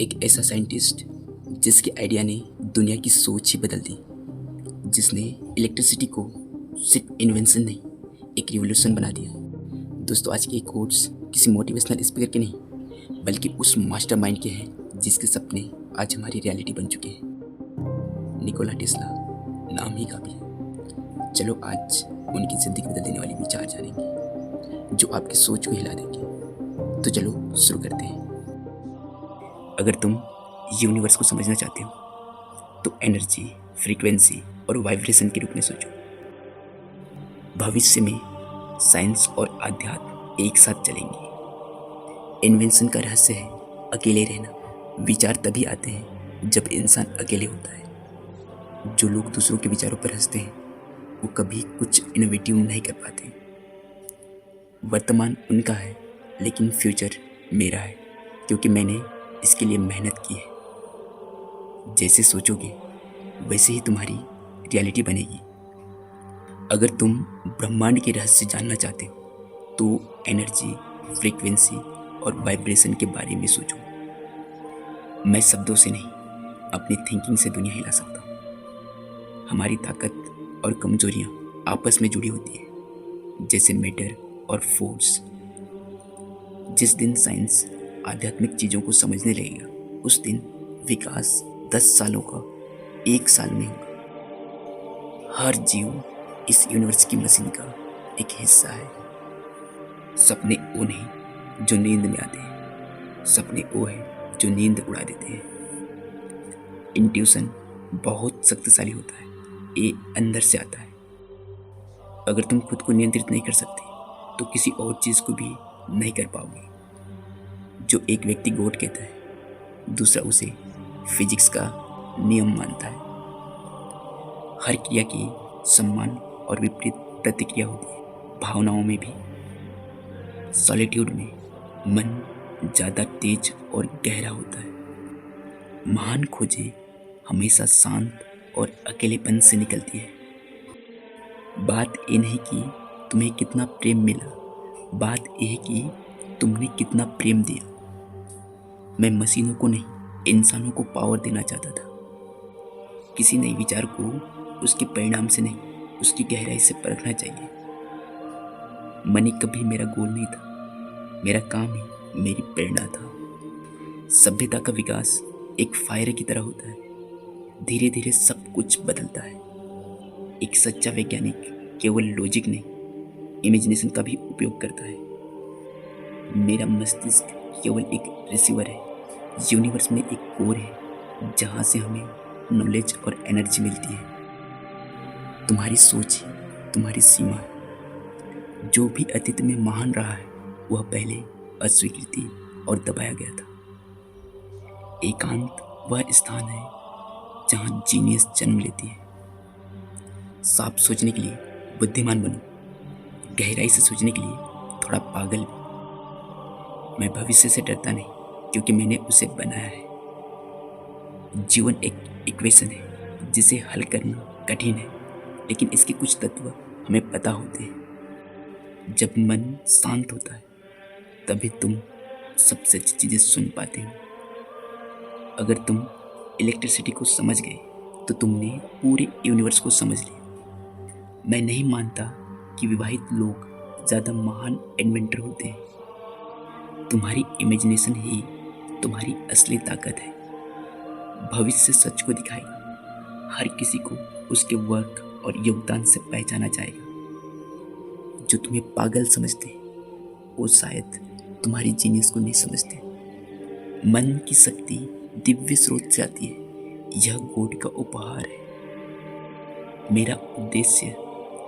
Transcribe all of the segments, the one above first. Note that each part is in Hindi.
एक ऐसा साइंटिस्ट जिसके आइडिया ने दुनिया की सोच ही बदल दी, जिसने इलेक्ट्रिसिटी को सिर्फ इन्वेंशन नहीं, एक रिवोल्यूशन बना दिया। दोस्तों, आज के कोट्स किसी मोटिवेशनल स्पीकर के नहीं, बल्कि उस मास्टरमाइंड के हैं जिसके सपने आज हमारी रियलिटी बन चुके हैं। निकोला टेस्ला, नाम ही काफ़ी है। चलो आज उनकी ज़िंदगी बदल देने वाली विचार जानेंगे जो आपकी सोच को हिला देंगे। तो चलो शुरू करते हैं। अगर तुम यूनिवर्स को समझना चाहते हो तो एनर्जी, फ्रीक्वेंसी और वाइब्रेशन के रूप में सोचो। भविष्य में साइंस और अध्यात्म एक साथ चलेंगे। इन्वेंशन का रहस्य है अकेले रहना। विचार तभी आते हैं जब इंसान अकेले होता है। जो लोग दूसरों के विचारों पर हंसते हैं वो कभी कुछ इनोवेटिव नहीं कर पाते। वर्तमान उनका है लेकिन फ्यूचर मेरा है, क्योंकि मैंने इसके लिए मेहनत की है। जैसे सोचोगे वैसे ही तुम्हारी रियलिटी बनेगी। अगर तुम ब्रह्मांड के रहस्य जानना चाहते हो तो एनर्जी, फ्रीक्वेंसी और वाइब्रेशन के बारे में सोचो। मैं शब्दों से नहीं, अपनी थिंकिंग से दुनिया हिला सकता हूँ। हमारी ताकत और कमजोरियाँ आपस में जुड़ी होती है, जैसे मैटर और फोर्स। जिस दिन साइंस आध्यात्मिक चीज़ों को समझने लगेगा, उस दिन विकास 10 सालों का 1 साल में होगा। हर जीव इस यूनिवर्स की मशीन का एक हिस्सा है। सपने वो नहीं जो नींद में आते हैं, सपने वो है जो नींद उड़ा देते हैं। इंट्यूशन बहुत शक्तिशाली होता है, ये अंदर से आता है। अगर तुम खुद को नियंत्रित नहीं कर सकते तो किसी और चीज़ को भी नहीं कर पाओगे। जो एक व्यक्ति गॉड कहता है, दूसरा उसे फिजिक्स का नियम मानता है। हर क्रिया की सम्मान और विपरीत प्रतिक्रिया होती है। भावनाओं में भी। सॉलिट्यूड में मन ज़्यादा तेज और गहरा होता है। महान खोजें हमेशा शांत और अकेलेपन से निकलती है। बात ये नहीं कि तुम्हें कितना प्रेम मिला, बात यह है कि तुमने कितना प्रेम दिया। मैं मशीनों को नहीं, इंसानों को पावर देना चाहता था। किसी नए विचार को उसके परिणाम से नहीं, उसकी गहराई से परखना चाहिए। मनी कभी मेरा गोल नहीं था, मेरा काम ही मेरी प्रेरणा था। सभ्यता का विकास एक फायर की तरह होता है, धीरे धीरे सब कुछ बदलता है। एक सच्चा वैज्ञानिक केवल लॉजिक नहीं, इमेजिनेशन का भी उपयोग करता है। मेरा मस्तिष्क केवल एक रिसीवर है, यूनिवर्स में एक कोर है जहाँ से हमें नॉलेज और एनर्जी मिलती है। तुम्हारी सोच ही तुम्हारी सीमा है। जो भी अतीत में महान रहा है वह पहले अस्वीकृति और दबाया गया था। एकांत वह स्थान है जहाँ जीनियस जन्म लेती है। साफ सोचने के लिए बुद्धिमान बनो, गहराई से सोचने के लिए थोड़ा पागल भी। मैं भविष्य से डरता नहीं, क्योंकि मैंने उसे बनाया है। जीवन एक इक्वेशन है जिसे हल करना कठिन है, लेकिन इसके कुछ तत्व हमें पता होते हैं। जब मन शांत होता है तभी तुम सबसे अच्छी चीज़ें सुन पाते हो। अगर तुम इलेक्ट्रिसिटी को समझ गए तो तुमने पूरे यूनिवर्स को समझ लिया। मैं नहीं मानता कि विवाहित लोग ज़्यादा महान इन्वेंटर होते हैं। तुम्हारी इमेजिनेशन ही तुम्हारी असली ताकत है। भविष्य सच को दिखाएगा। हर किसी को उसके वर्क और योगदान से पहचाना जाएगा। जो तुम्हें पागल समझते वो शायद तुम्हारी जीनियस को नहीं समझते। मन की शक्ति दिव्य स्रोत से आती है, यह गॉड का उपहार है। मेरा उद्देश्य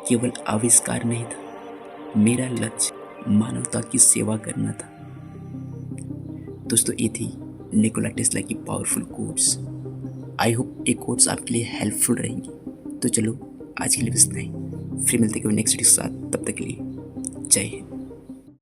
केवल आविष्कार नहीं था, मेरा लक्ष्य मानवता की सेवा करना था। दोस्तों, ये थी निकोला टेस्ला की पावरफुल कोट्स। आई होप ये कोट्स आपके लिए हेल्पफुल रहेंगी। तो चलो आज के लिए बस इतना ही। फिर मिलते हैं नेक्स्ट वीडियो के साथ। तब तक के लिए जय हिंद।